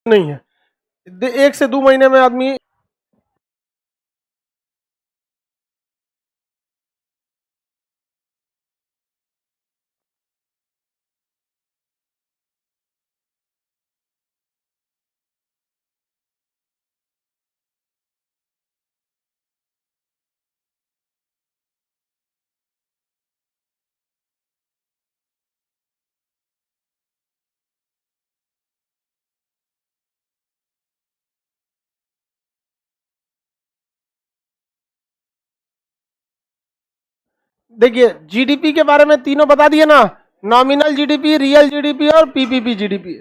नहीं है। 1 से 2 महीने में आदमी देखिए जीडीपी के बारे में तीनों बता दिए ना, नॉमिनल जीडीपी, रियल जीडीपी और पीपीपी जीडीपी।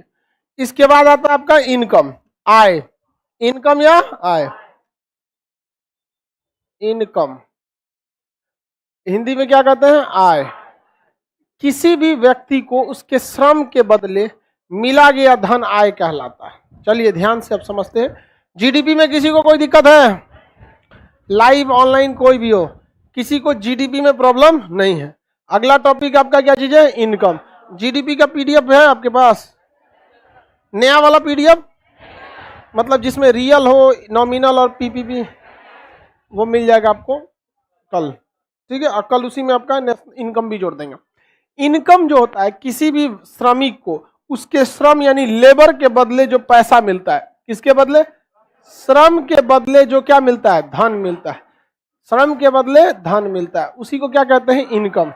इसके बाद आता है आपका इनकम, आय, इनकम या आय, इनकम हिंदी में क्या कहते हैं, आय। किसी भी व्यक्ति को उसके श्रम के बदले मिला गया धन आय कहलाता है। चलिए ध्यान से अब समझते हैं। जीडीपी में किसी को कोई दिक्कत है? लाइव ऑनलाइन कोई भी हो, किसी को जीडीपी में प्रॉब्लम नहीं है। अगला टॉपिक आपका क्या चीज है, इनकम। जीडीपी का पीडीएफ है आपके पास, नया वाला पीडीएफ, मतलब जिसमें रियल हो, नॉमिनल और पीपीपी, वो मिल जाएगा आपको कल, ठीक है। और कल उसी में आपका इनकम भी जोड़ देंगे। इनकम जो होता है, किसी भी श्रमिक को उसके श्रम यानी लेबर के बदले जो पैसा मिलता है, किसके बदले, श्रम के बदले जो क्या मिलता है, धन मिलता है, श्रम के बदले धन मिलता है, उसी को क्या कहते हैं, इनकम,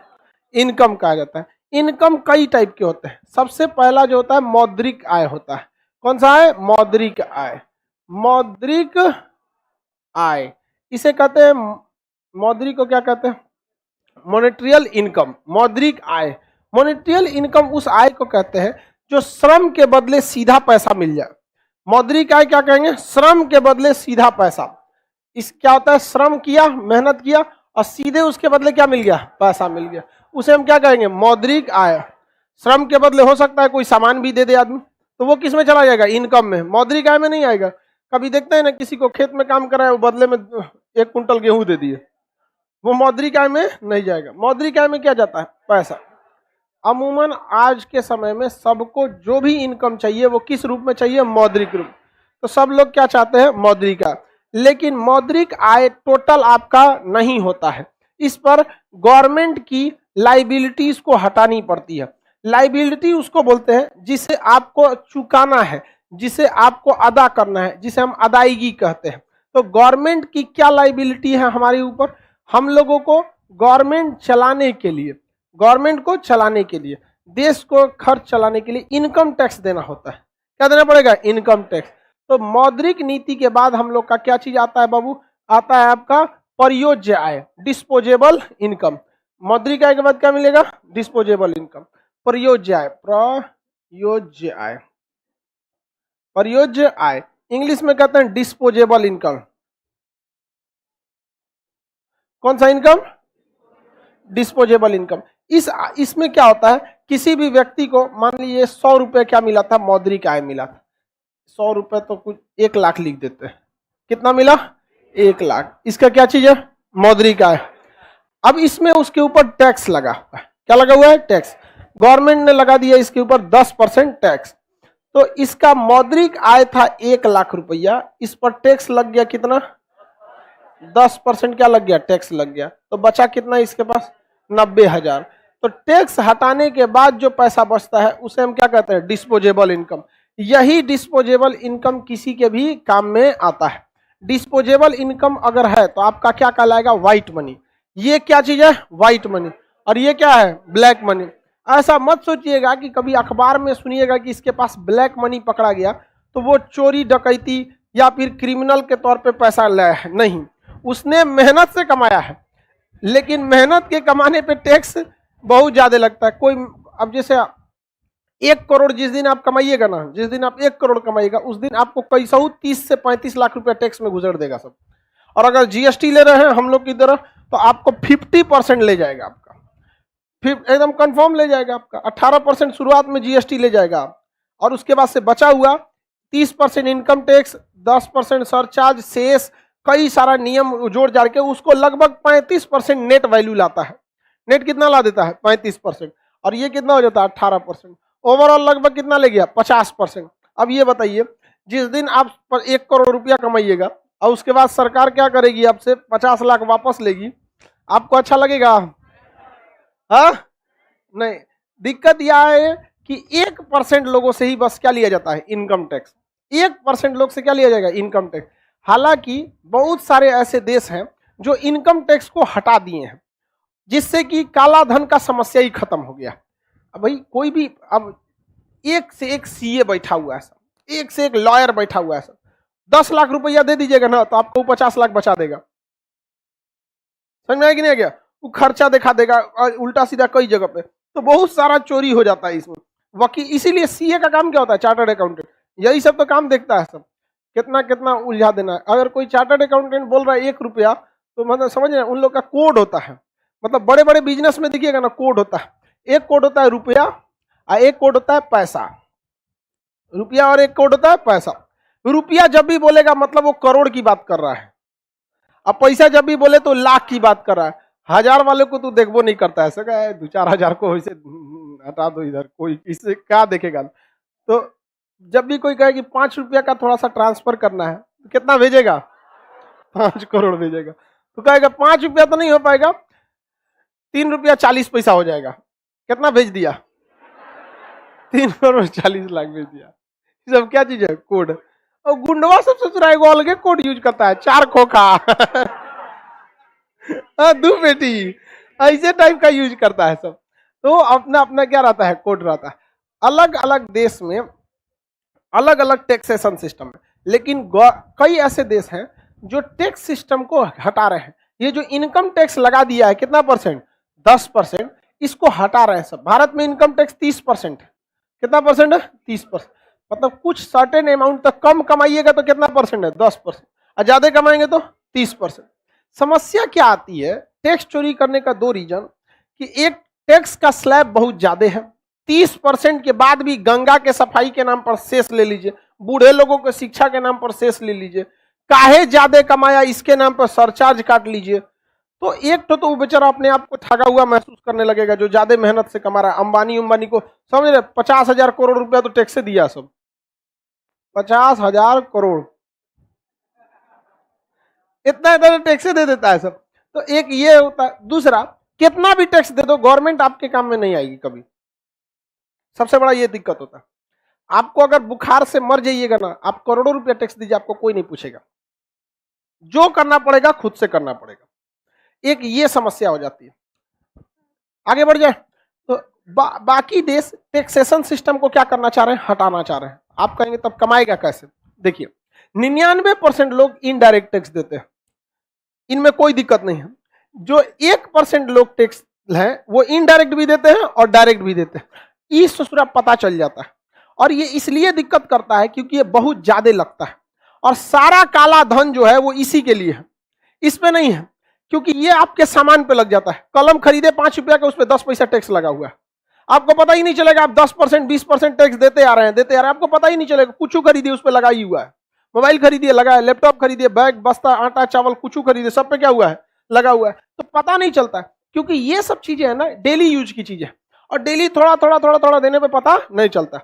इनकम कहा जाता है। इनकम कई टाइप के होते हैं। सबसे पहला जो होता है मौद्रिक आय होता है। कौन सा है, मौद्रिक आय, मौद्रिक आय इसे कहते हैं। मौद्रिक को क्या कहते हैं, मॉनेटरियल इनकम, मौद्रिक आय। मॉनेटरियल इनकम उस आय को कहते हैं जो श्रम के बदले सीधा पैसा मिल जाए। मौद्रिक आय क्या कहेंगे, श्रम के बदले सीधा पैसा। इस क्या होता है, श्रम किया, मेहनत किया और सीधे उसके बदले क्या मिल गया, पैसा मिल गया, उसे हम क्या कहेंगे, मौद्रिक आय। श्रम के बदले हो सकता है कोई सामान भी दे दे आदमी, तो वो किस में चला जाएगा, इनकम में, मौद्रिक आय में नहीं आएगा। कभी देखते हैं ना, किसी को खेत में काम कराया, वो बदले में 1 कुंटल गेहूं दे दिए, वो मौद्रिक आय में नहीं जाएगा। मौद्रिक आय में क्या जाता है, पैसा। अमूमन आज के समय में सबको जो भी इनकम चाहिए वो किस रूप में चाहिए, मौद्रिक रूप। तो सब लोग क्या चाहते हैं, मौद्रिक आय। लेकिन मौद्रिक आय टोटल आपका नहीं होता है, इस पर गवर्नमेंट की लाइबिलिटीज को हटानी पड़ती है। लाइबिलिटी उसको बोलते हैं जिसे आपको चुकाना है, जिसे आपको अदा करना है, जिसे हम अदायगी कहते हैं। तो गवर्नमेंट की क्या लाइबिलिटी है हमारे ऊपर, हम लोगों को गवर्नमेंट चलाने के लिए, गवर्नमेंट को चलाने के लिए, देश को खर्च चलाने के लिए इनकम टैक्स देना होता है। क्या देना पड़ेगा, इनकम टैक्स। तो मौद्रिक नीति के बाद हम लोग का क्या चीज आता है बाबू, आता है आपका प्रयोज्य आय, डिस्पोजेबल इनकम। मौद्रिक आय के बाद क्या मिलेगा, डिस्पोजेबल इनकम। प्रयोज्य आय, प्रयोज्य आय, प्रयोज्य आय इंग्लिश में कहते हैं डिस्पोजेबल इनकम। कौन सा इनकम, डिस्पोजेबल इनकम। इसमें क्या होता है, किसी भी व्यक्ति को मान लीजिए 100 रुपए क्या मिला था, मौद्रिक आय मिला था। 100 रुपए तो कुछ 1 लाख लिख देते हैं, कितना मिला, 1 लाख। इसका क्या चीज है, मौद्रिक आय। अब इसमें उसके ऊपर टैक्स लगा हुआ है, क्या लगा हुआ है, टैक्स। गवर्नमेंट ने लगा दिया इसके ऊपर 10% टैक्स। तो इसका मौद्रिक आय था 1 लाख रुपया, इस पर टैक्स लग गया कितना, 10% क्या लग गया, टैक्स लग गया। तो बचा कितना इसके पास, 90,000। तो टैक्स हटाने के बाद जो पैसा बचता है उसे हम क्या कहते हैं, डिस्पोजेबल इनकम। यही डिस्पोजेबल इनकम किसी के भी काम में आता है। डिस्पोजेबल इनकम अगर है तो आपका क्या कहलाएगा, व्हाइट मनी। ये क्या चीज है, व्हाइट मनी। और ये क्या है, ब्लैक मनी। ऐसा मत सोचिएगा कि कभी अखबार में सुनिएगा कि इसके पास ब्लैक मनी पकड़ा गया तो वो चोरी डकैती या फिर क्रिमिनल के तौर पे पैसा लाया है, नहीं, उसने मेहनत से कमाया है। लेकिन मेहनत के कमाने पे टैक्स बहुत ज्यादा लगता है। कोई अब जैसे 1 करोड़ जिस दिन आप कमाइएगा ना, जिस दिन आप 1 करोड़ कमाइएगा उस दिन आपको कैसा 30 से 35 लाख रुपया टैक्स में गुजर देगा सब। और अगर जीएसटी ले रहे हैं हम लोग की तरह तो आपको 50% ले जाएगा आपका, एकदम कंफर्म ले जाएगा आपका। 18% शुरुआत में जीएसटी ले जाएगा और उसके बाद से बचा हुआ 30% इनकम टैक्स, 10% सरचार्ज, शेष कई सारा नियम जोड़ जाड़ के उसको लगभग 35% नेट वैल्यू लाता है। नेट कितना ला देता है, 35%। और ये कितना हो जाता है, 18%। ओवरऑल लगभग कितना ले गया, 50%। अब ये बताइए जिस दिन आप पर 1 करोड़ रुपया कमाइएगा और उसके बाद सरकार क्या करेगी, आपसे 50 लाख वापस लेगी, आपको अच्छा लगेगा? हाँ नहीं। दिक्कत यह है कि 1% लोगों से ही बस क्या लिया जाता है, इनकम टैक्स। 1% लोग से क्या लिया जाएगा, इनकम टैक्स। हालांकि बहुत सारे ऐसे देश हैं जो इनकम टैक्स को हटा दिए हैं, जिससे कि काला धन का समस्या ही खत्म हो गया। अब भाई कोई भी, अब एक से एक सीए बैठा हुआ है सब, एक से एक लॉयर बैठा हुआ है सब, 10 लाख रुपया दे दीजिएगा ना तो आपको 50 लाख बचा देगा। समझ में आया कि नहीं आ गया? वो खर्चा दिखा देगा उल्टा सीधा कई जगह पे, तो बहुत सारा चोरी हो जाता है इसमें। वकील, इसीलिए सीए का काम क्या होता है, चार्टर्ड अकाउंटेंट, यही सब तो काम देखता है सब, कितना कितना उलझा देना है। अगर कोई चार्टर्ड अकाउंटेंट बोल रहा है 1 रुपया, तो मतलब समझ रहे हैं, उन लोग का कोड होता है। मतलब बड़े बड़े बिजनेस में देखिएगा ना, कोड होता है। एक कोड होता है रुपया और एक कोड होता है पैसा। रुपया और एक कोड होता है पैसा। रुपया जब भी बोलेगा मतलब वो करोड़ की बात कर रहा है, अब पैसा जब भी बोले तो लाख की बात कर रहा है। 1000 वाले को तो देखबो नहीं करता है, ऐसा क्या है, 2-4 हजार को वैसे हटा दो इधर, कोई इससे क्या देखेगा। तो जब भी कोई कहे कि 5 रुपया का थोड़ा सा ट्रांसफर करना है, तो कितना भेजेगा, 5 करोड़ भेजेगा। तो कहेगा 5 रुपया तो नहीं हो पाएगा, 3 रुपया 40 पैसा हो जाएगा। कितना भेज दिया, 3 करोड़ 40 लाख भेज दिया। ये सब क्या चीज है, कोड। और गुंडवा सब सोच रहा है वो अलग कोड यूज करता है, 4 खोखा दो बेटी, ऐसे टाइप का यूज करता है सब। तो अपना अपना क्या रहता है, कोड रहता है। अलग अलग देश में अलग अलग टैक्सेशन सिस्टम है, लेकिन कई ऐसे देश हैं जो टैक्स सिस्टम को हटा रहे हैं। ये जो इनकम टैक्स लगा दिया है, कितना परसेंट, 10%, इसको हटा रहे हैं सब। भारत में इनकम टैक्स 30% है। कितना परसेंट है, 30%। मतलब कुछ सर्टेन अमाउंट तक कम कमाइएगा तो कितना परसेंट है, 10%, और ज्यादा कमाएंगे तो 30%। समस्या क्या आती है टैक्स चोरी करने का? 2 रीजन, कि एक टैक्स का स्लैब बहुत ज्यादा है, 30% के बाद भी गंगा के सफाई के नाम पर शेष ले लीजिए, बूढ़े लोगों के शिक्षा के नाम पर शेष ले लीजिए, काहे ज्यादा कमाया इसके नाम पर सरचार्ज काट लीजिए। तो एक तो वो बेचारा अपने आप को ठगा हुआ महसूस करने लगेगा, जो ज्यादा मेहनत से कमा रहा है। अंबानी को समझ रहे, 50,000 करोड़ रुपया तो टैक्स से दिया सब, 50,000 करोड़, इतना इतना टैक्स दे देता है सब। तो एक ये होता है। दूसरा, कितना भी टैक्स दे दो गवर्नमेंट आपके काम में नहीं आएगी कभी, सबसे बड़ा ये दिक्कत होता है। आपको अगर बुखार से मर जाइएगा ना, आप करोड़ों रुपया टैक्स दीजिए, आपको कोई नहीं पूछेगा, जो करना पड़ेगा खुद से करना पड़ेगा। एक ये समस्या हो जाती है। आगे बढ़ जाए तो बाकी देश टैक्सेशन सिस्टम को क्या करना चाह रहे हैं, हटाना चाह रहे हैं। आप कहेंगे तब कमाएगा कैसे? देखिए, 99% लोग इनडायरेक्ट टैक्स देते हैं, इनमें कोई दिक्कत नहीं है। जो 1% लोग टैक्स है वो इनडायरेक्ट भी देते हैं और डायरेक्ट भी देते हैं। इस ससुरा पता चल जाता है, और ये इसलिए दिक्कत करता है क्योंकि ये बहुत ज्यादा लगता है, और सारा काला धन जो है वो इसी के लिए है, इस पे नहीं है। क्योंकि ये आपके सामान पे लग जाता है। कलम खरीदे 5 रुपया का, उस पर 10 पैसा टैक्स लगा हुआ है, आपको पता ही नहीं चलेगा। आप 10% 20% टैक्स देते आ रहे हैं, आपको पता ही नहीं चलेगा। कुछ खरीदिए उस पर लगा ही हुआ है, मोबाइल खरीदिए लगा है, लैपटॉप खरीदिए, बैग बस्ता आटा चावल कुछ खरीदिए, सब पे क्या हुआ है, लगा हुआ है। तो पता नहीं चलता, क्योंकि ये सब चीजें है ना डेली यूज की चीजें, और डेली थोड़ा थोड़ा थोड़ा थोड़ा देने पे पता नहीं चलता।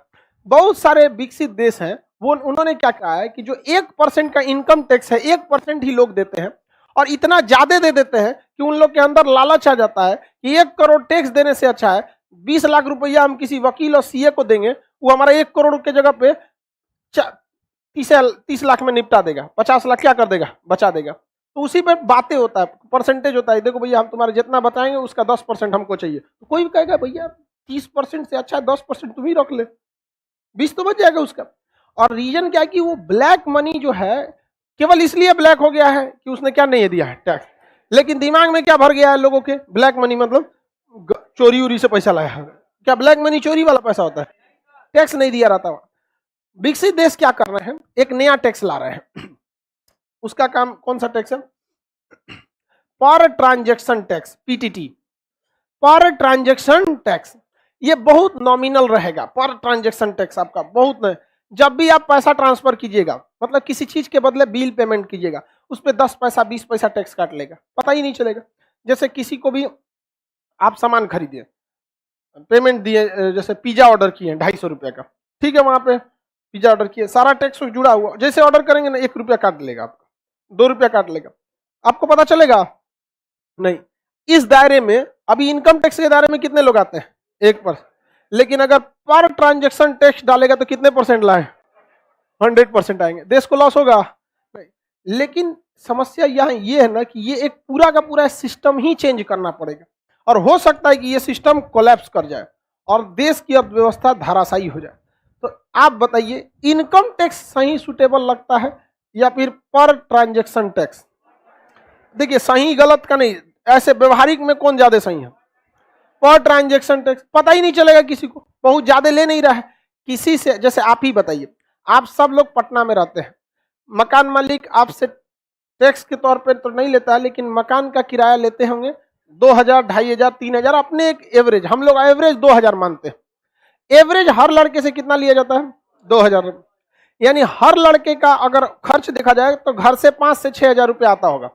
बहुत सारे विकसित देश हैं, वो उन्होंने क्या कहा है कि जो 1% का इनकम टैक्स है, 1% ही लोग देते हैं, और इतना ज्यादा दे देते हैं कि उन लोग के अंदर लालच आ जाता है कि 1 करोड़ टैक्स देने से अच्छा है 20 लाख रुपया हम किसी वकील और सीए को देंगे, वो हमारा 1 करोड़ के जगह पे 30 लाख में निपटा देगा, 50 लाख क्या कर देगा, बचा देगा। तो उसी पे बातें होता है, परसेंटेज होता है। देखो भैया हम तुम्हारे जितना बताएंगे उसका 10% हमको चाहिए। तो कोई भी कहेगा भैया 30% से अच्छा 10% तुम ही रख ले, 20 तो बच जाएगा उसका। और रीजन क्या है कि वो ब्लैक मनी जो है केवल इसलिए ब्लैक हो गया है कि उसने क्या नहीं दिया है, टैक्स। लेकिन दिमाग में क्या भर गया है लोगों के, ब्लैक मनी मतलब चोरी उरी से पैसा लाया है। क्या ब्लैक मनी चोरी वाला पैसा होता है? टैक्स नहीं दिया रहता। विकसित देश क्या कर रहे हैं, एक नया टैक्स ला रहे हैं। उसका काम कौन सा टैक्स है, पर ट्रांजैक्शन टैक्स, पीटीटी, पर ट्रांजैक्शन टैक्स। ये बहुत नॉमिनल रहेगा, पर ट्रांजैक्शन टैक्स आपका बहुत नहीं। जब भी आप पैसा ट्रांसफर कीजिएगा, मतलब किसी चीज के बदले बिल पेमेंट कीजिएगा, उस पर 10 पैसा 20 पैसा टैक्स काट लेगा, पता ही नहीं चलेगा। जैसे किसी को भी आप सामान खरीदिए, पेमेंट दिए, जैसे पिज्जा ऑर्डर किए 250 रुपये का, ठीक है, वहां पे पिज्जा ऑर्डर किए, सारा टैक्स जुड़ा हुआ, जैसे ऑर्डर करेंगे ना 1 रुपया काट लेगा आपका, 2 रुपया काट लेगा, आपको पता चलेगा नहीं। इस दायरे में अभी इनकम टैक्स के दायरे में कितने लोग आते हैं? 1%। लेकिन अगर पर ट्रांजेक्शन टैक्स डालेगा तो कितने परसेंट लाए? 100% आएंगे। देश को लॉस होगा नहीं। लेकिन समस्या यहाँ ये है ना कि ये एक पूरा का पूरा सिस्टम ही चेंज करना पड़ेगा, और हो सकता है कि ये सिस्टम कोलैप्स कर जाए और देश की अर्थव्यवस्था धाराशायी हो जाए। तो आप बताइए, इनकम टैक्स सही सुटेबल लगता है या फिर पर ट्रांजेक्शन टैक्स? देखिए सही गलत का नहीं, ऐसे व्यवहारिक में कौन ज्यादा सही है? Per transaction tax. पता ही नहीं चलेगा किसी को, बहुत ज्यादा ले नहीं रहा है किसी से। जैसे आप ही बताइए, आप सब लोग पटना में रहते हैं, मकान मालिक आपसे टैक्स के तौर पर तो नहीं लेता है, लेकिन मकान का किराया लेते होंगे 2000, 2500, 3000, अपने एक एवरेज, हम लोग एवरेज 2000 मानते हैं। एवरेज हर लड़के से कितना लिया जाता है? 2000। यानी हर लड़के का अगर खर्च देखा जाए तो घर से 5 से 6000 रुपया आता होगा।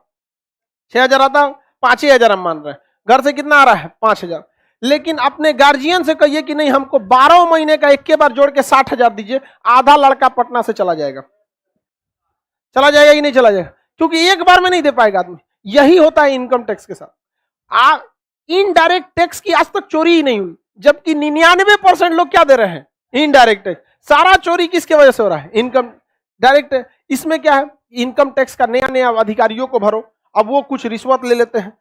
6000 आता, 5000 हम मान रहे हैं, घर से कितना आ रहा है? 5000। लेकिन अपने गार्जियन से कहिए कि नहीं हमको 12 महीने का एक के बार जोड़ के 60,000 दीजिए, आधा लड़का पटना से चला जाएगा। चला जाएगा कि नहीं चला जाएगा? क्योंकि एक बार में नहीं दे पाएगा आदमी। यही होता है इनकम टैक्स के साथ। इनडायरेक्ट टैक्स की आज तक चोरी ही नहीं हुई, जबकि 99% लोग क्या दे रहे हैं? Indirect tax. सारा चोरी किसके वजह से हो रहा है? Income direct. इसमें क्या है, इनकम टैक्स का नया नया अधिकारियों को भरो, अब वो कुछ रिश्वत ले लेते हैं,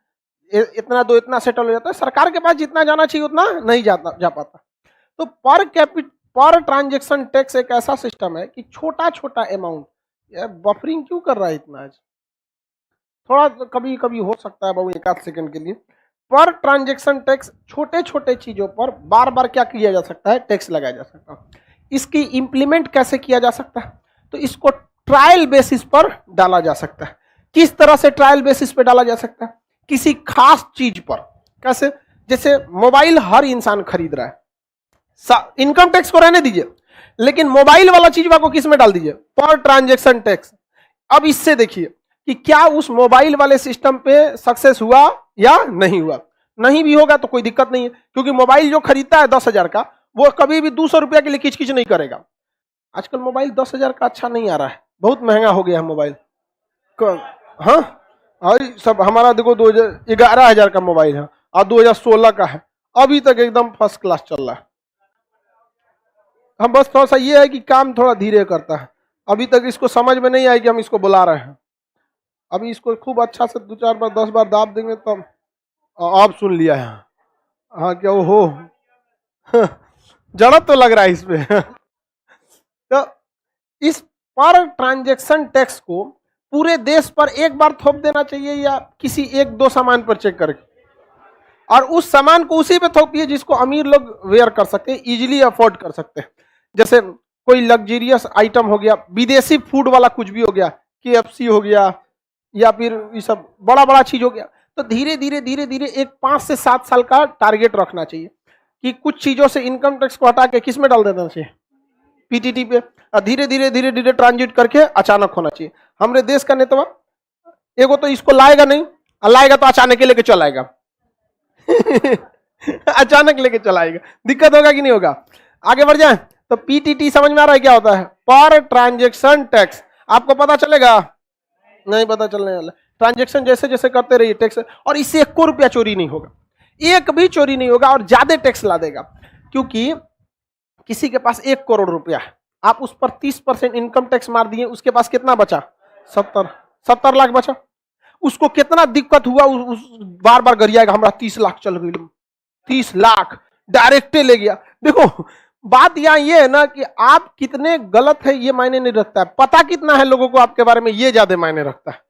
इतना दो, इतना सेटल हो जाता है। सरकार के पास जितना जाना चाहिए उतना नहीं जा पाता। तो पर ट्रांजेक्शन टैक्स एक ऐसा सिस्टम है कि छोटा छोटा अमाउंट, बफरिंग क्यों कर रहा है इतना? आज थोड़ा कभी कभी हो सकता है बाबू, 1 सेकंड के लिए। पर ट्रांजेक्शन टैक्स छोटे छोटे चीजों पर बार बार क्या किया जा सकता है? टैक्स लगाया जा सकता है। इसकी इंप्लीमेंट कैसे किया जा सकता है? तो इसको ट्रायल बेसिस पर डाला जा सकता है। किस तरह से ट्रायल बेसिस पर डाला जा सकता है? किसी खास चीज पर। कैसे? जैसे मोबाइल हर इंसान खरीद रहा है, इनकम टैक्स को रहने दीजिए, लेकिन मोबाइल वाला चीज को किस में डाल दीजिए? Per transaction tax. अब इससे देखिए कि क्या उस मोबाइल वाले सिस्टम पे सक्सेस हुआ या नहीं हुआ। नहीं भी होगा तो कोई दिक्कत नहीं है, क्योंकि मोबाइल जो खरीदता है 10,000 का, वो कभी भी 200 रुपया के लिए किचकिच नहीं करेगा। आजकल मोबाइल 10,000 का अच्छा नहीं आ रहा है, बहुत महंगा हो गया है मोबाइल। हाँ, और सब हमारा देखो 11,000 का मोबाइल है और 2016 का है, अभी तक एकदम फर्स्ट क्लास चल रहा है। हम बस थोड़ा सा ये है कि काम थोड़ा धीरे करता है, अभी तक इसको समझ में नहीं आया कि हम इसको बुला रहे हैं। अभी इसको खूब अच्छा से 2-4 बार 10 बार दाब देंगे तो आप सुन लिया है। हाँ क्या हो जरूरत तो लग रहा है इसमें तो इस पर ट्रांजैक्शन टैक्स को पूरे देश पर एक बार थोप देना चाहिए या किसी 1-2 सामान पर चेक करके, और उस सामान को उसी पे थोपिए जिसको अमीर लोग वेयर कर सकते हैं, इजीली अफोर्ड कर सकते हैं। जैसे कोई लग्जरियस आइटम हो गया, विदेशी फूड वाला कुछ भी हो गया, KFC हो गया, या फिर ये सब बड़ा बड़ा चीज हो गया। तो धीरे धीरे एक 5 से 7 साल का टारगेट रखना चाहिए कि कुछ चीजों से इनकम टैक्स को हटा के किस में डाल देना चाहिए? PTT पे। और धीरे धीरे ट्रांजिट करके अचानक होना चाहिए। हमारे देश का नेता एगो तो इसको लाएगा नहीं, लाएगा तो अचानक लेके चल आएगा अचानक लेके चलाएगा, दिक्कत होगा कि नहीं होगा? आगे बढ़ जाए तो PTT समझ में आ रहा है क्या होता है? पर ट्रांजैक्शन टैक्स। आपको पता चलेगा? नहीं पता चलने वाला। ट्रांजैक्शन जैसे जैसे करते रहिए टैक्स, और इससे 1 रुपया चोरी नहीं होगा, एक भी चोरी नहीं होगा, और ज्यादा टैक्स ला देगा। क्योंकि किसी के पास 1 करोड़ रुपया है, आप उस पर 30% इनकम टैक्स मार दिए, उसके पास कितना बचा? 70 लाख बचा। उसको कितना दिक्कत हुआ, उस बार बार गरियाएगा हमारा 30 लाख चल गई, 30 लाख डायरेक्ट ले गया। देखो बात यहाँ ये है ना कि आप कितने गलत है ये मायने नहीं रखता है, पता कितना है लोगों को आपके बारे में ये ज्यादा मायने रखता है।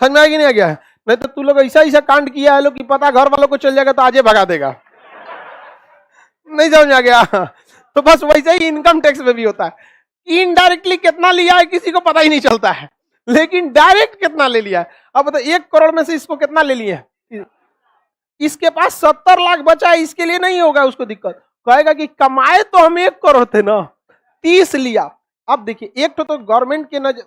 समझ में आ गया नहीं आ गया है? नहीं तो तू लोग ऐसा कांड किया है लोग कि पता घर वालों को चल जाएगा तो आजे भगा देगा नहीं समझ में आ गया? तो बस वैसे ही इनकम टैक्स में भी होता है, इनडायरेक्टली कितना लिया है किसी को पता ही नहीं चलता है, लेकिन डायरेक्ट कितना ले लिया है। अब बताओ 1 करोड़ में से इसको कितना ले लिया है? इसके पास 70 लाख बचा है, इसके लिए नहीं होगा उसको दिक्कत, कहेगा कि कमाए तो हम 1 करोड़ थे ना, 30 लिया। अब देखिए, एक तो गवर्नमेंट के नजर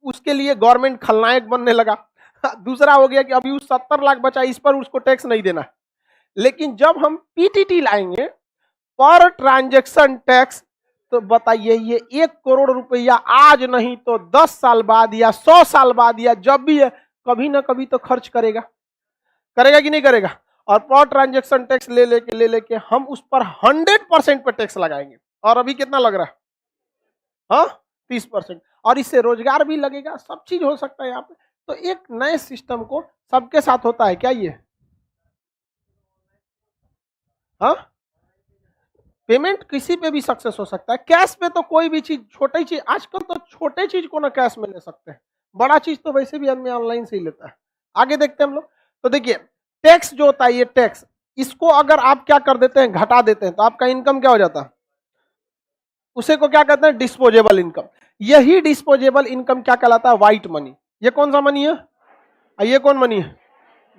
उसके लिए गवर्नमेंट खलनायक बनने लगा, दूसरा हो गया कि अभी उस 70 लाख बचा, इस पर उसको टैक्स नहीं देना। लेकिन जब हम PTT लाएंगे, पर ट्रांजैक्शन टैक्स, तो बताइए ये 1 करोड़ रुपया आज नहीं तो 10 साल बाद या 100 साल बाद या जब भी है, कभी ना कभी तो खर्च करेगा, करेगा कि नहीं करेगा। और पर ट्रांजेक्शन टैक्स ले लेके हम उस पर 100% पे टैक्स लगाएंगे। और अभी कितना लग रहा है? हाँ 30%। और इससे रोजगार भी लगेगा, सब चीज हो सकता है यहाँ पे। तो एक नए सिस्टम को सबके साथ होता है क्या ये? हाँ पेमेंट किसी पे भी सक्सेस हो सकता है, कैश पे तो कोई भी चीज, छोटी चीज, आजकल तो छोटे चीज को ना कैश में ले सकते हैं, बड़ा चीज तो वैसे भी आदमी ऑनलाइन से ही लेता है। आगे देखते हैं हम लोग। तो देखिए टैक्स जो होता है ये टैक्स, इसको अगर आप क्या कर देते हैं, घटा देते हैं, तो आपका इनकम क्या हो जाता है? उसे को क्या कहते हैं? Disposable income. यही डिस्पोजेबल इनकम क्या कहलाता है? White money. ये कौन सा मनी है? ये कौन मनी है?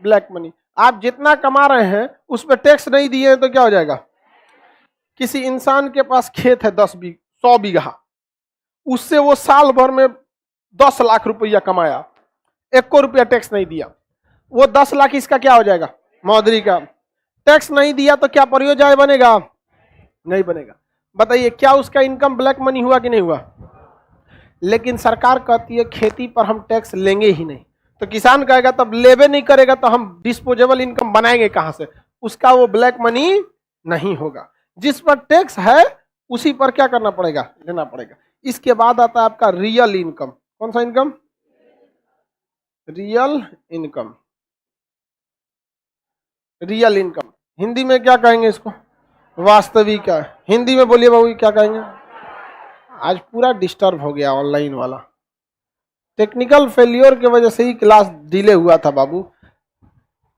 Black money. आप जितना कमा रहे हैं उस पर टैक्स नहीं दिए हैं तो क्या हो जाएगा? किसी इंसान के पास खेत है 100 बीघा, उससे वो साल भर में 10 लाख रुपया कमाया, 1 रुपया टैक्स नहीं दिया, वो 10 लाख इसका क्या हो जाएगा? मौद्री का। टैक्स नहीं दिया तो क्या परियोजना बनेगा? नहीं बनेगा। बताइए क्या उसका इनकम ब्लैक मनी हुआ कि नहीं हुआ? लेकिन सरकार कहती है खेती पर हम टैक्स लेंगे ही नहीं, तो किसान कहेगा तब लेबे नहीं करेगा तो हम डिस्पोजेबल इनकम बनाएंगे कहां से? उसका वो ब्लैक मनी नहीं होगा। जिस पर टैक्स है उसी पर क्या करना पड़ेगा? लेना पड़ेगा। इसके बाद आता है आपका रियल इनकम। कौन सा income? Real income. Real income Hindi में क्या कहेंगे इसको? वास्तविक। हिंदी में बोलिए बाबू क्या कहेंगे? आज पूरा डिस्टर्ब हो गया ऑनलाइन वाला, टेक्निकल फेलियर की वजह से ही क्लास डिले हुआ था बाबू।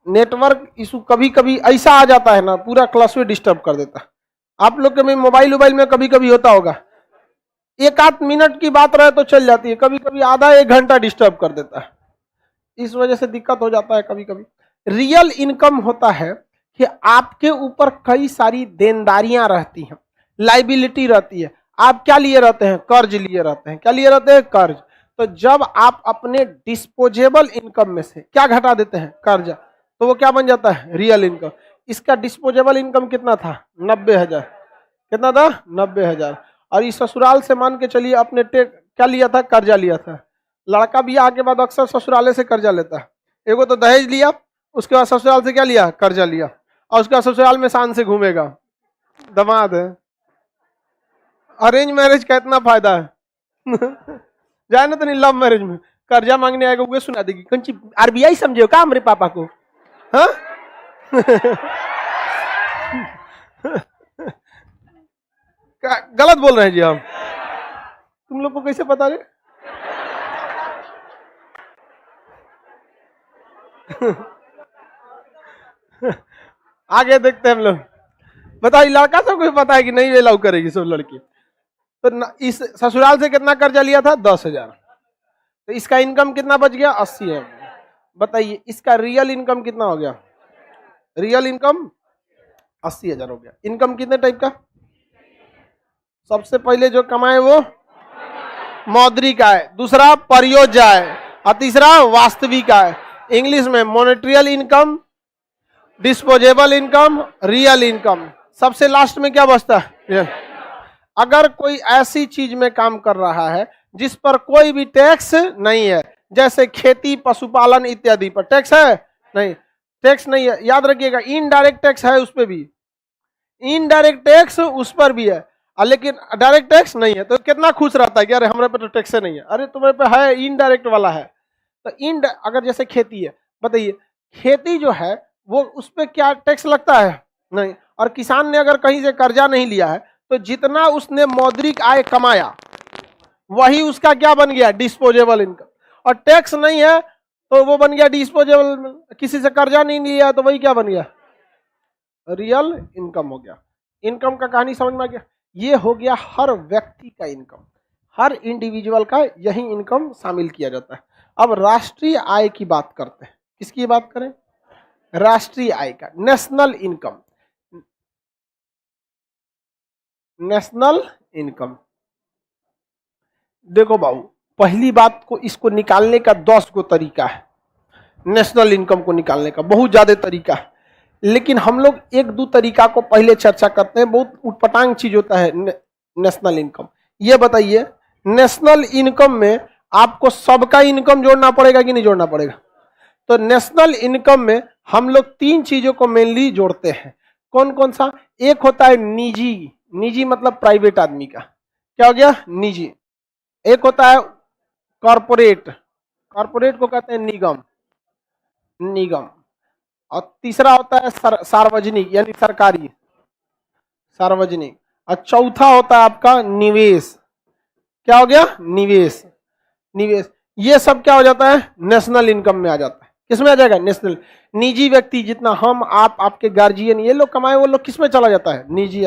नेटवर्क इशू कभी कभी ऐसा आ जाता है ना, पूरा क्लास में डिस्टर्ब कर देता है। आप लोग के में मोबाइल में कभी कभी होता होगा, 1 आध मिनट की बात रहे तो चल जाती है, कभी कभी आधा 1 घंटा डिस्टर्ब कर देता है, इस वजह से दिक्कत हो जाता है कभी कभी। रियल इनकम होता है कि आपके ऊपर कई सारी देनदारियां रहती हैं, लाइबिलिटी रहती है। आप क्या लिए रहते हैं? कर्ज लिए रहते हैं। क्या लिए रहते हैं? कर्ज। तो जब आप अपने डिस्पोजेबल इनकम में से क्या घटा देते हैं? कर्ज, तो वो क्या बन जाता है? Real income. इसका डिस्पोजेबल इनकम कितना था? 90,000। कितना था? 90,000। और इस ससुराल से मान के चलिए अपने क्या लिया था? कर्जा लिया था। लड़का ब्याह के बाद अक्सर ससुराले से कर्जा लेता है। एगो तो दहेज लिया, उसके बाद ससुराल से क्या लिया? कर्जा लिया, और उसका ससुराल में शान से घूमेगा, दामाद है। अरेंज मैरिज का इतना फायदा है जाए ना तो नहीं, लव मैरिज में कर्जा मांगने आएगा वो सुना देगी, कंची आरबीआई समझे का हमारे पापा को? हाँ गलत बोल रहे हैं जी हम। तुम लोग को कैसे पता रे? आगे देखते हैं हम लोग। बताइए लड़का सब को पता है कि नहीं ये लव करेगी सब लड़की। तो इस ससुराल से कितना कर्जा लिया था? 10,000। तो इसका इनकम कितना बच गया? 80 है। बताइए इसका रियल इनकम कितना हो गया? रियल इनकम 80,000 हो गया। इनकम कितने टाइप का? सबसे पहले जो कमाए वो मौद्रिक आय, दूसरा परियोज्य आय, और तीसरा वास्तविक आय। इंग्लिश में monetary income, disposable income, real income. सबसे लास्ट में क्या बचता है? अगर कोई ऐसी चीज में काम कर रहा है जिस पर कोई भी टैक्स नहीं है, जैसे खेती, पशुपालन इत्यादि पर टैक्स है? नहीं, टैक्स नहीं है। याद रखिएगा इनडायरेक्ट टैक्स है उस पर भी, इनडायरेक्ट टैक्स उस पर भी है, लेकिन डायरेक्ट टैक्स नहीं है। तो कितना खुश रहता है कि अरे हमारे पे तो टैक्स नहीं है, अरे तुम्हारे पे है, इनडायरेक्ट वाला है। तो अगर जैसे खेती है, बताइए खेती जो है वो उस पर क्या टैक्स लगता है? नहीं। और किसान ने अगर कहीं से कर्जा नहीं लिया है तो जितना उसने मौद्रिक आय कमाया वही उसका क्या बन गया? Disposable income. और टैक्स नहीं है तो वो बन गया डिस्पोजेबल। किसी से कर्जा नहीं लिया तो वही क्या बन गया? रियल इनकम हो गया। इनकम का कहानी समझ में आ गया? ये हो गया हर व्यक्ति का इनकम, हर इंडिविजुअल का यही इनकम शामिल किया जाता है। अब राष्ट्रीय आय की बात करते हैं। किसकी बात करें? राष्ट्रीय आय का, नेशनल इनकम। नेशनल इनकम देखो बाबू, पहली बात को इसको निकालने का 10 गो तरीका है। नेशनल इनकम को निकालने का बहुत ज्यादा तरीका है, लेकिन हम लोग 1-2 तरीका को पहले चर्चा करते हैं। बहुत उटपटांग चीज होता है नेशनल इनकम। ये बताइए नेशनल इनकम में आपको सबका इनकम जोड़ना पड़ेगा कि नहीं जोड़ना पड़ेगा? तो नेशनल इनकम में हम लोग तीन चीजों को मेनली जोड़ते हैं। कौन कौन सा? एक होता है निजी, निजी मतलब प्राइवेट आदमी का, क्या हो गया? निजी। एक होता है कॉरपोरेट, कॉरपोरेट को कहते हैं निगम, निगम। और तीसरा होता है सार्वजनिक यानी सरकारी, सार्वजनिक। और चौथा होता है आपका निवेश, क्या हो गया? निवेश, निवेश। ये सब क्या हो जाता है? नेशनल इनकम में आ जाता है। किसमें आ जाएगा? नेशनल। निजी व्यक्ति जितना हम, आप, आपके गार्जियन ये लोग कमाए वो लोग किसमें चला जाता है? निजी।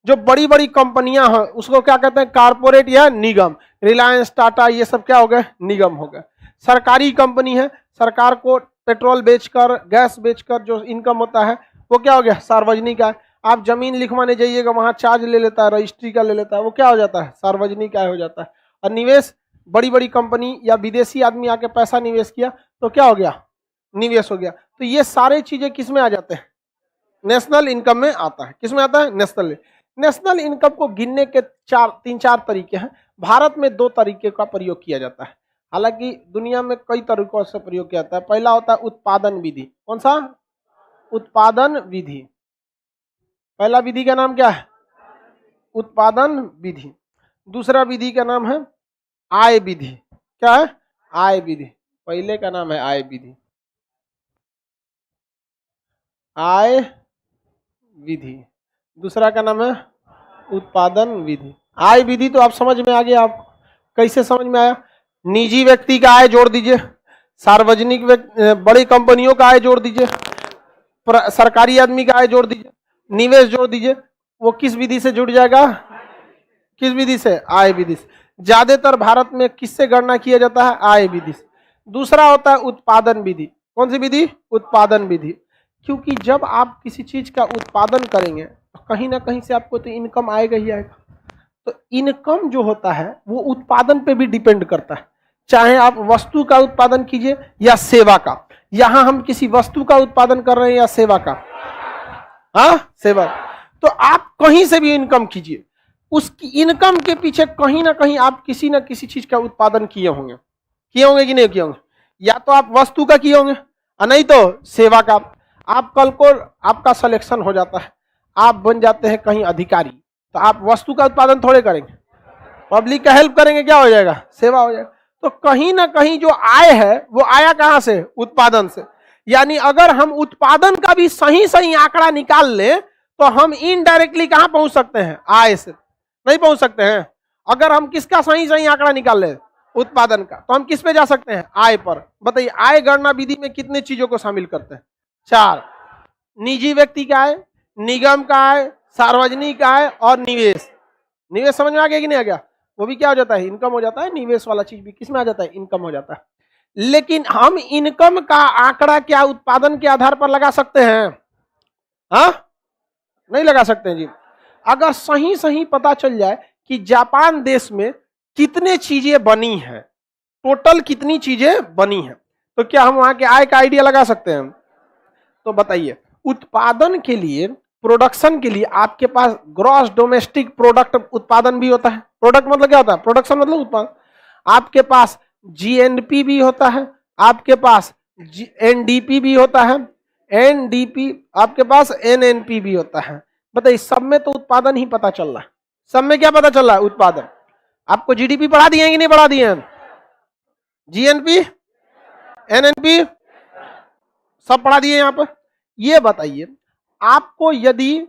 जो बड़ी बड़ी कंपनियां हैं उसको क्या कहते हैं? कारपोरेट या निगम। रिलायंस, टाटा ये सब क्या हो गए? निगम हो गए। सरकारी कंपनी है, सरकार को पेट्रोल बेचकर, गैस बेचकर जो इनकम होता है वो क्या हो गया? सार्वजनिक है। आप जमीन लिखवाने जाइएगा वहां चार्ज ले लेता है, रजिस्ट्री का ले लेता है, वो क्या हो जाता है? सार्वजनिक आय हो जाता है। और निवेश, बड़ी बड़ी कंपनी या विदेशी आदमी आके पैसा निवेश किया तो क्या हो गया? निवेश हो गया। तो ये सारे चीजें किस में आ जाते हैं? नेशनल इनकम में आता है। किसमें आता है? नेशनल। नेशनल इनकम को गिनने के तीन चार तरीके हैं। भारत में दो तरीके का प्रयोग किया जाता है, हालांकि दुनिया में कई तरीकों से प्रयोग किया जाता है। पहला होता है उत्पादन विधि। कौन सा? उत्पादन विधि। पहला विधि का नाम क्या है? उत्पादन विधि। दूसरा विधि का नाम है आय विधि। क्या है? आय विधि। पहले का नाम है आय विधि, आय विधि। दूसरा का नाम है उत्पादन विधि। आय विधि तो आप समझ में आ गया। आप कैसे समझ में आया? निजी व्यक्ति का आय जोड़ दीजिए, सार्वजनिक बड़ी कंपनियों का आय जोड़ दीजिए, सरकारी आदमी का आय जोड़ दीजिए, निवेश जोड़ दीजिए। वो किस विधि से जुड़ जाएगा? किस विधि से? आय विधि से। ज्यादातर भारत में किससे गणना किया जाता है? आय विधि से। दूसरा होता है उत्पादन विधि। कौन सी विधि? उत्पादन विधि। क्योंकि जब आप किसी चीज का उत्पादन करेंगे तो कहीं ना कहीं से आपको तो इनकम आएगा ही आएगा। तो इनकम जो होता है वो उत्पादन पे भी डिपेंड करता है, चाहे आप वस्तु का उत्पादन कीजिए या सेवा का। यहां हम किसी वस्तु का उत्पादन कर रहे हैं या सेवा का? हाँ, सेवा। तो आप कहीं से भी इनकम कीजिए, उसकी इनकम के पीछे कहीं ना कहीं आप किसी ना किसी चीज का उत्पादन किए होंगे कि नहीं किए होंगे? या तो आप वस्तु का किए होंगे और नहीं तो सेवा का। आप कल को आपका सिलेक्शन हो जाता है, आप बन जाते हैं कहीं अधिकारी, तो आप वस्तु का उत्पादन थोड़े करेंगे, पब्लिक का हेल्प करेंगे, क्या हो जाएगा? सेवा हो जाएगा। तो कहीं ना कहीं जो आय है वो आया कहां से? उत्पादन से। यानी अगर हम उत्पादन का भी सही सही आंकड़ा निकाल ले तो हम इनडायरेक्टली कहां पहुंच सकते हैं? आय से नहीं पहुंच सकते हैं। अगर हम किसका सही सही आंकड़ा निकाल ले? उत्पादन का, तो हम किस पे जा सकते हैं? आय पर। बताइए आय गणना विधि में कितने चीजों को शामिल करते हैं? चार। निजी व्यक्ति का आय, निगम का आय, सार्वजनिक आय और निवेश। निवेश समझ में आ गया कि नहीं आ गया? वो भी क्या हो जाता है? इनकम हो जाता है। निवेश वाला चीज भी किस में आ जाता है? इनकम हो जाता है। लेकिन हम इनकम का आंकड़ा क्या उत्पादन के आधार पर लगा सकते हैं? हाँ, नहीं लगा सकते हैं जी। अगर सही सही पता चल जाए कि जापान देश में कितने चीजें बनी हैं, टोटल कितनी चीजें बनी हैं, तो क्या हम वहां के आय का आइडिया लगा सकते हैं? तो बताइए, उत्पादन के लिए, प्रोडक्शन के लिए आपके पास ग्रॉस डोमेस्टिक प्रोडक्ट उत्पादन भी होता है। प्रोडक्ट मतलब क्या होता है? प्रोडक्शन मतलब उत्पादन। आपके पास जीएनपी भी होता है, आपके पास एनडीपी भी होता है, एनडीपी, आपके पास एनएनपी भी होता है। बताइए सब में तो उत्पादन ही पता चल रहा है। सब में क्या पता चल रहा है? उत्पादन। आपको जीडीपी पढ़ा दिए हैं कि नहीं पढ़ा दिए हैं? जीएनपी, एनएनपी सब पढ़ा दिए यहां पर। ये बताइए आपको यदि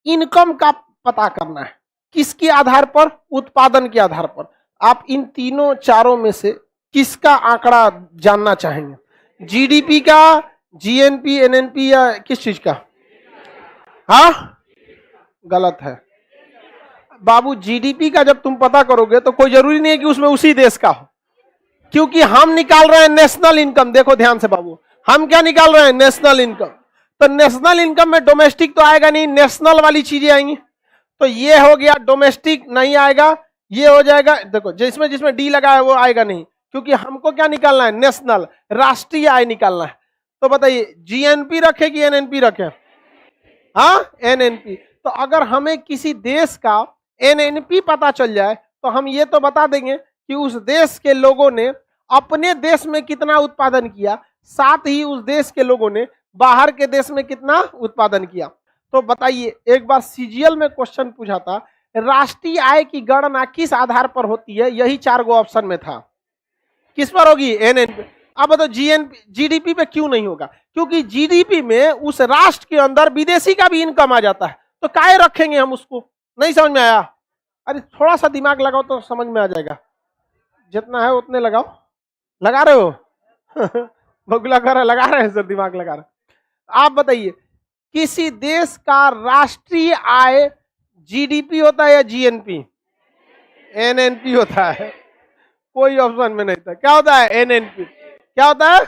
इनकम का पता करना है, किसके आधार पर? उत्पादन के आधार पर। आप इन तीनों चारों में से किसका आंकड़ा जानना चाहेंगे? जीडीपी का, जीएनपी, एनएनपी या किस चीज का? हाँ, गलत है बाबू। जीडीपी का जब तुम पता करोगे तो कोई जरूरी नहीं है कि उसमें उसी देश का हो, क्योंकि हम निकाल रहे हैं नेशनल इनकम। देखो ध्यान से बाबू, हम क्या निकाल रहे हैं? National income. तो नेशनल इनकम में डोमेस्टिक तो आएगा नहीं, नेशनल वाली चीजें आएंगी। तो ये हो गया डोमेस्टिक, नहीं आएगा। ये हो जाएगा, देखो जिसमें जिसमें डी लगा है वो आएगा नहीं, क्योंकि हमको क्या निकालना है? नेशनल, राष्ट्रीय आय निकालना है। तो बताइए जीएनपी रखे कि एनएनपी रखे? हाँ, एनएनपी। तो अगर हमें किसी देश का एनएनपी पता चल जाए तो हम ये तो बता देंगे कि उस देश के लोगों ने अपने देश में कितना उत्पादन किया, साथ ही उस देश के लोगों ने बाहर के देश में कितना उत्पादन किया। तो बताइए, एक बार सीजीएल में क्वेश्चन पूछा था, राष्ट्रीय आय की गणना किस आधार पर होती है? यही 4 गो ऑप्शन में था। किस पर होगी? एनएनपी। अब बताओ जीडीपी पे क्यों नहीं होगा? क्योंकि जीडीपी में उस राष्ट्र के अंदर विदेशी का भी इनकम आ जाता है, तो काहे रखेंगे हम उसको? नहीं समझ में आया? अरे थोड़ा सा दिमाग लगाओ तो समझ में आ जाएगा। जितना है उतने लगाओ। लगा रहे हो? बगुला कर रहे, लगा रहे हैं सर, दिमाग लगा रहे। आप बताइए, किसी देश का राष्ट्रीय आय जीडीपी होता है या जीएनपी? एनएनपी होता है। कोई ऑप्शन में नहीं था। क्या होता है? एनएनपी। क्या होता है?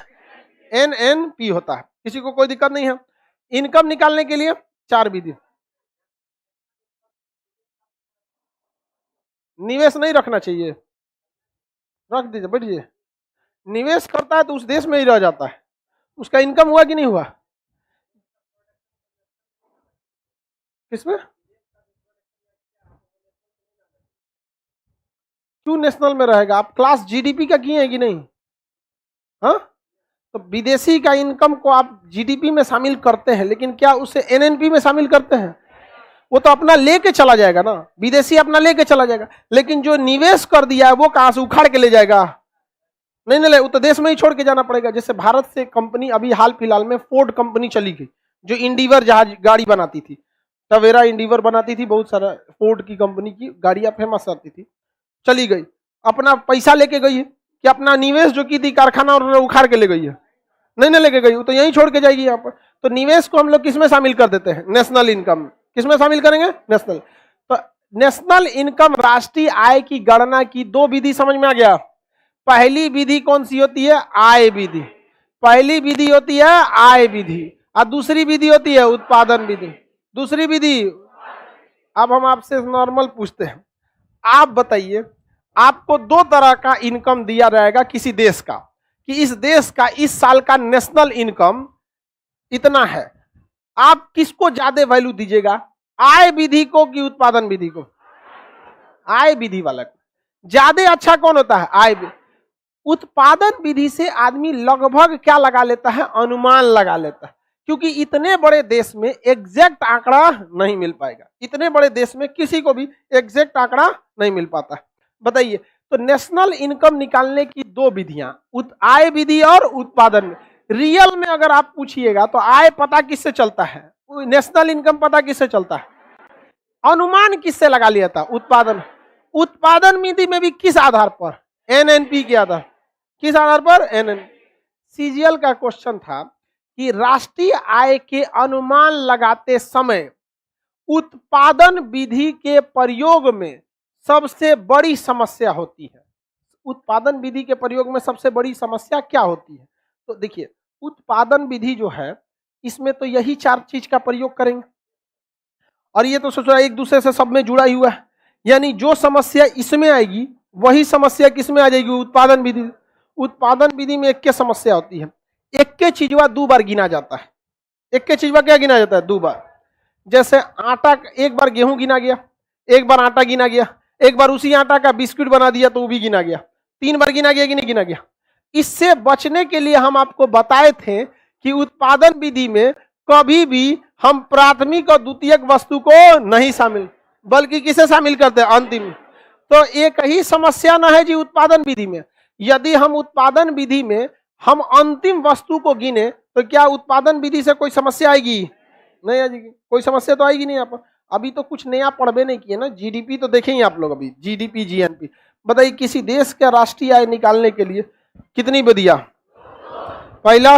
एनएनपी होता है। किसी को कोई दिक्कत नहीं है? इनकम निकालने के लिए 4 विधि। निवेश नहीं रखना चाहिए, रख दीजिए, बैठिए। निवेश करता है तो उस देश में ही रह जाता है, उसका इनकम हुआ कि नहीं हुआ? किसमें? क्यों नेशनल में रहेगा? आप क्लास जीडीपी का किए हैं कि नहीं? हाँ, तो विदेशी का इनकम को आप जीडीपी में शामिल करते हैं, लेकिन क्या उसे एनएनपी में शामिल करते हैं? वो तो अपना लेके चला जाएगा ना, विदेशी अपना लेके चला जाएगा, लेकिन जो निवेश कर दिया है वो कहां से उखाड़ के ले जाएगा? नहीं नहीं, वो तो देश में ही छोड़ के जाना पड़ेगा। जैसे भारत से कंपनी अभी हाल फिलहाल में फोर्ड कंपनी चली गई, जो इंडिवर जहाज गाड़ी बनाती थी, टवेरा इंडिवर बनाती थी, बहुत सारा फोर्ड की कंपनी की गाड़ियां फेमस आती थी, चली गई। अपना पैसा लेके गई है कि अपना निवेश जो की थी कारखाना और उखाड़ के ले गई है? नहीं ना लेके गई, वो तो यहीं छोड़ के जाएगी यहाँ पर। तो निवेश को हम लोग किसमें शामिल कर देते हैं? National income. किसमें शामिल करेंगे? नेशनल। तो नेशनल इनकम, राष्ट्रीय आय की गणना की 2 विधि समझ में आ गया। पहली विधि कौन सी होती है? आय विधि। पहली विधि होती है आय विधि और दूसरी विधि होती है उत्पादन विधि। दूसरी विधि। अब हम आपसे नॉर्मल पूछते हैं, आप बताइए, आपको 2 तरह का इनकम दिया जाएगा किसी देश का, कि इस देश का इस साल का नेशनल इनकम इतना है, आप किसको ज्यादा वैल्यू दीजिएगा? आय विधि को कि उत्पादन विधि को? आय विधि वाला को ज्यादा अच्छा कौन होता है? आय विधि। उत्पादन विधि से आदमी लगभग क्या लगा लेता है? अनुमान लगा लेता है, क्योंकि इतने बड़े देश में एग्जैक्ट आंकड़ा नहीं मिल पाएगा। इतने बड़े देश में किसी को भी एग्जैक्ट आंकड़ा नहीं मिल पाता। बताइए, तो नेशनल इनकम निकालने की 2 विधियां, आय विधि और उत्पादन में। रियल में अगर आप पूछिएगा तो आय पता किससे चलता है? नेशनल इनकम पता किससे चलता है? अनुमान किससे लगा लिया था? उत्पादन। उत्पादन विधि में भी किस आधार पर? एनएनपी के आधार। किस आधार पर? एनएनपी। सीजीएल का क्वेश्चन था कि राष्ट्रीय आय के अनुमान लगाते समय उत्पादन विधि के प्रयोग में सबसे बड़ी समस्या होती है। उत्पादन विधि के प्रयोग में सबसे बड़ी समस्या क्या होती है? तो देखिए, उत्पादन विधि जो है इसमें तो यही 4 चीज का प्रयोग करेंगे, और ये तो सोचो एक दूसरे से सब में जुड़ा हुआ है, यानी जो समस्या इसमें आएगी वही समस्या किसमें आ जाएगी? उत्पादन विधि। उत्पादन विधि में एक के समस्या होती है, एक के चीजवा 2 बार गिना जाता है। एक के चीजवा क्या गिना जाता है? 2 बार। जैसे आटा, एक बार गेहूं गिना गया, एक बार आटा गिना गया, एक बार उसी आटा का बिस्कुट बना दिया तो वो भी गिना गया। 3 बार गिना गया कि नहीं गिना गया? इससे बचने के लिए हम आपको बताए थे कि उत्पादन विधि में कभी भी हम प्राथमिक और द्वितीयक वस्तु को नहीं शामिल, बल्कि किसे शामिल करते हैं? अंतिम। तो एक ही समस्या ना है जी उत्पादन विधि में। यदि हम उत्पादन विधि में हम अंतिम वस्तु को गिने तो क्या उत्पादन विधि से कोई समस्या आएगी? नहीं आएगी। कोई समस्या तो आएगी नहीं। यहाँ पर अभी तो कुछ नया पढ़बे नहीं किए ना। जीडीपी तो देखेंगे आप लोग अभी, जीडीपी, जीएनपी। बताइए, किसी देश का राष्ट्रीय आय निकालने के लिए कितनी विधियां? पहला,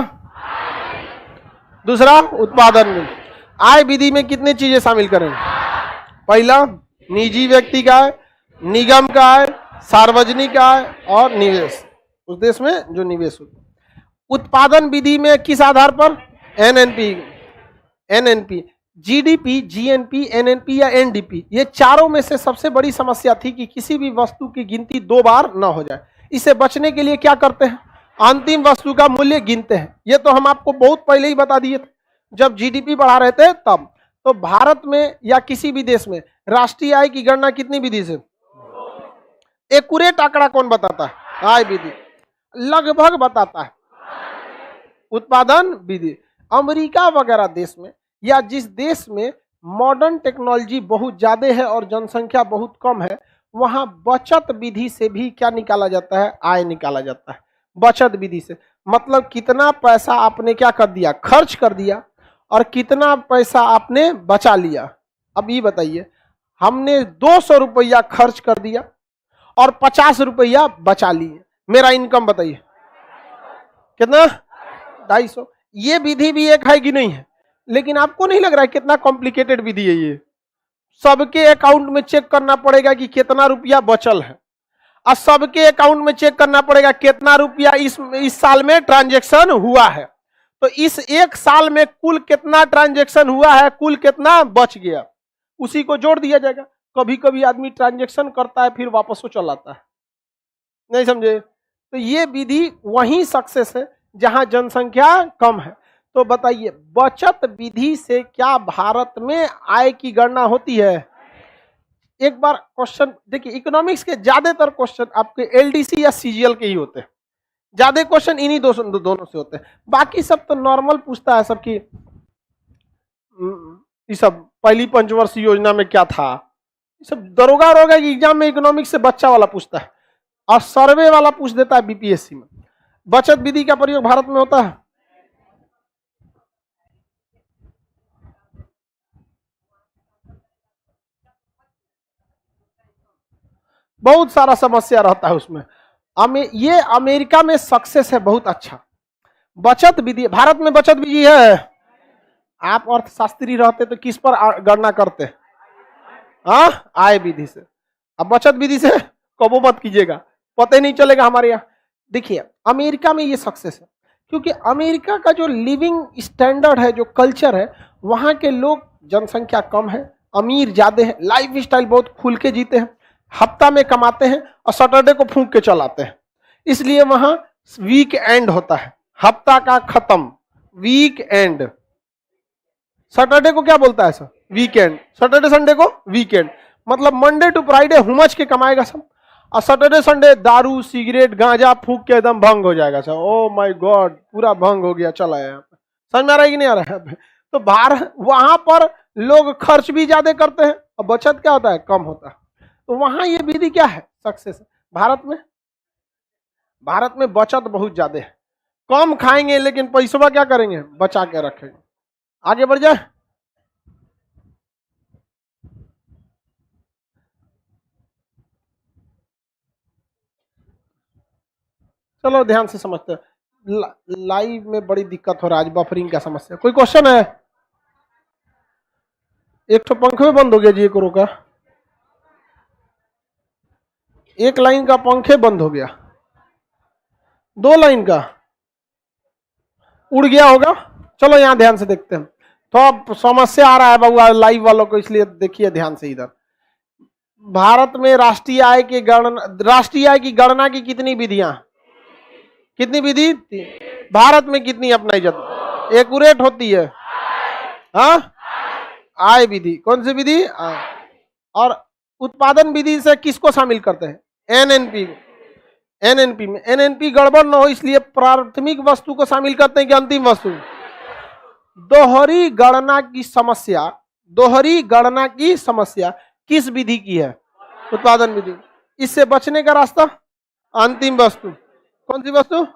दूसरा उत्पादन में। आय विधि में कितनी चीजें शामिल करें? पहला निजी व्यक्ति का आय, निगम का आय, सार्वजनिक आय और निवेश, उस देश में जो निवेश होता है। उत्पादन विधि में किस आधार पर? NNP. NNP, GDP, GNP, NNP या एनडीपी, ये चारों में से सबसे बड़ी समस्या थी कि किसी भी वस्तु की गिनती 2 बार ना हो जाए। इसे बचने के लिए क्या करते हैं? अंतिम वस्तु का मूल्य गिनते हैं। ये तो हम आपको बहुत पहले ही बता दिए थे, जब जीडीपी बढ़ा रहे थे तब। तो भारत में या किसी भी देश में राष्ट्रीय आय की गणना कितनी विधि से? एक्यूरेट आंकड़ा कौन बताता है? आय विधि। लगभग बताता है उत्पादन विधि। अमेरिका वगैरह देश में या जिस देश में मॉडर्न टेक्नोलॉजी बहुत ज्यादा है और जनसंख्या बहुत कम है, वहां बचत विधि से भी क्या निकाला जाता है? आय निकाला जाता है बचत विधि से। मतलब कितना पैसा आपने क्या कर दिया? खर्च कर दिया, और कितना पैसा आपने बचा लिया। अब ये बताइए, हमने 200 रुपया खर्च कर दिया और 50 रुपया बचा लिए, मेरा इनकम बताइए कितना? 250। ये विधि भी एक है कि नहीं है? लेकिन आपको नहीं लग रहा है कितना कॉम्प्लिकेटेड विधि है ये? सबके अकाउंट में चेक करना पड़ेगा कि कितना रुपया बचल है, और सबके अकाउंट में चेक करना पड़ेगा कितना रुपया इस साल में ट्रांजैक्शन हुआ है। तो इस एक साल में कुल कितना ट्रांजैक्शन हुआ है, कुल कितना बच गया, उसी को जोड़ दिया जाएगा। कभी कभी आदमी ट्रांजैक्शन करता है फिर वापस वो चलाता है, नहीं समझे? तो ये विधि वही सक्सेस है जहां जनसंख्या कम है। तो बताइए, बचत विधि से क्या भारत में आय की गणना होती है? एक बार क्वेश्चन देखिए, इकोनॉमिक्स के ज्यादातर क्वेश्चन आपके एलडीसी या सीजीएल के ही होते हैं। ज्यादा क्वेश्चन इन्हीं दोनों से होते हैं। बाकी सब तो नॉर्मल पूछता है सबकी, ये सब पहली पंचवर्षीय योजना में क्या था, ये सब दरोगा की एग्जाम में इकोनॉमिक्स से बच्चा वाला पूछता है, और सर्वे वाला पूछ देता है बीपीएससी में। बचत विधि का प्रयोग भारत में होता है? बहुत सारा समस्या रहता है उसमें। ये अमेरिका में सक्सेस है बहुत अच्छा। बचत विधि भारत में बचत विधि है। आप अर्थशास्त्री रहते तो किस पर गणना करते? हाँ, आय विधि से। अब बचत विधि से कबो मत कीजिएगा, पता ही नहीं चलेगा हमारे यहाँ। देखिए, अमेरिका में ये सक्सेस है क्योंकि अमेरिका का जो लिविंग स्टैंडर्ड है, जो कल्चर है, वहां के लोग जनसंख्या कम है, अमीर ज्यादा है, लाइफ स्टाइल बहुत खुल के जीते हैं, हफ्ता में कमाते हैं और सैटरडे को फूंक के चलाते हैं। इसलिए वहां वीक एंड होता है, हफ्ता का खत्म, वीक एंड। सैटरडे को क्या बोलता है सर? वीकेंड। सैटरडे संडे को वीकेंड। मतलब मंडे टू फ्राइडे हुमच के कमाएगा सब, और सैटरडे संडे दारू सिगरेट गांजा फूंक के एकदम भंग हो जाएगा सर। ओ माय गॉड, पूरा भंग हो गया, चला है। समझ में आ रहा है कि नहीं आ रहा है? तो बाहर वहां पर लोग खर्च भी ज्यादा करते हैं और बचत क्या होता है? कम होता है। तो वहां ये विधि क्या है? सक्सेस है। भारत में बचत बहुत ज्यादा है, कम खाएंगे लेकिन पैसा क्या करेंगे? बचा के रखेंगे। आगे बढ़ जाए। चलो ध्यान से समझते हैं। लाइव में बड़ी दिक्कत हो रहा है आज, बफरिंग का समस्या। कोई क्वेश्चन है? एक तो पंखे बंद हो गया जी, एक रो का, एक लाइन का पंखे बंद हो गया, 2 लाइन का उड़ गया होगा। चलो यहां ध्यान से देखते हैं। तो अब समस्या आ रहा है बाबू लाइव वालों को, इसलिए देखिए ध्यान से इधर। भारत में राष्ट्रीय आय की गणना की कितनी विधियां? कितनी विधि? भारत में कितनी अपनाई जाती? एक्यूरेट होती है हाँ, आय विधि। कौन सी विधि? और उत्पादन विधि से किसको शामिल करते हैं? एनएनपी। एनएनपी में एनएनपी गड़बड़ न हो इसलिए प्राथमिक वस्तु को शामिल करते हैं कि अंतिम वस्तु? दोहरी गणना की समस्या किस विधि की है? उत्पादन विधि। इससे बचने का रास्ता? अंतिम वस्तु। कौन सी वस्तु?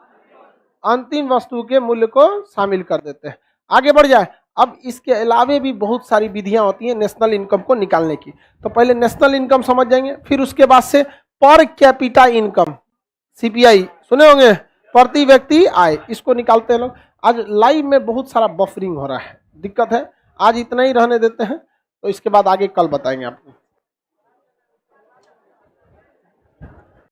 अंतिम वस्तु के मूल्य को शामिल कर देते हैं। आगे बढ़ जाए। अब इसके अलावे भी बहुत सारी विधियां होती हैं नेशनल इनकम को निकालने की। तो पहले नेशनल इनकम समझ जाएंगे, फिर उसके बाद से पर कैपिटा इनकम, सीपीआई सुने होंगे, प्रति व्यक्ति आय, इसको निकालते हैं लोग। आज लाइव में बहुत सारा बफरिंग हो रहा है, दिक्कत है। आज इतना ही रहने देते हैं, तो इसके बाद आगे कल बताएंगे आपको।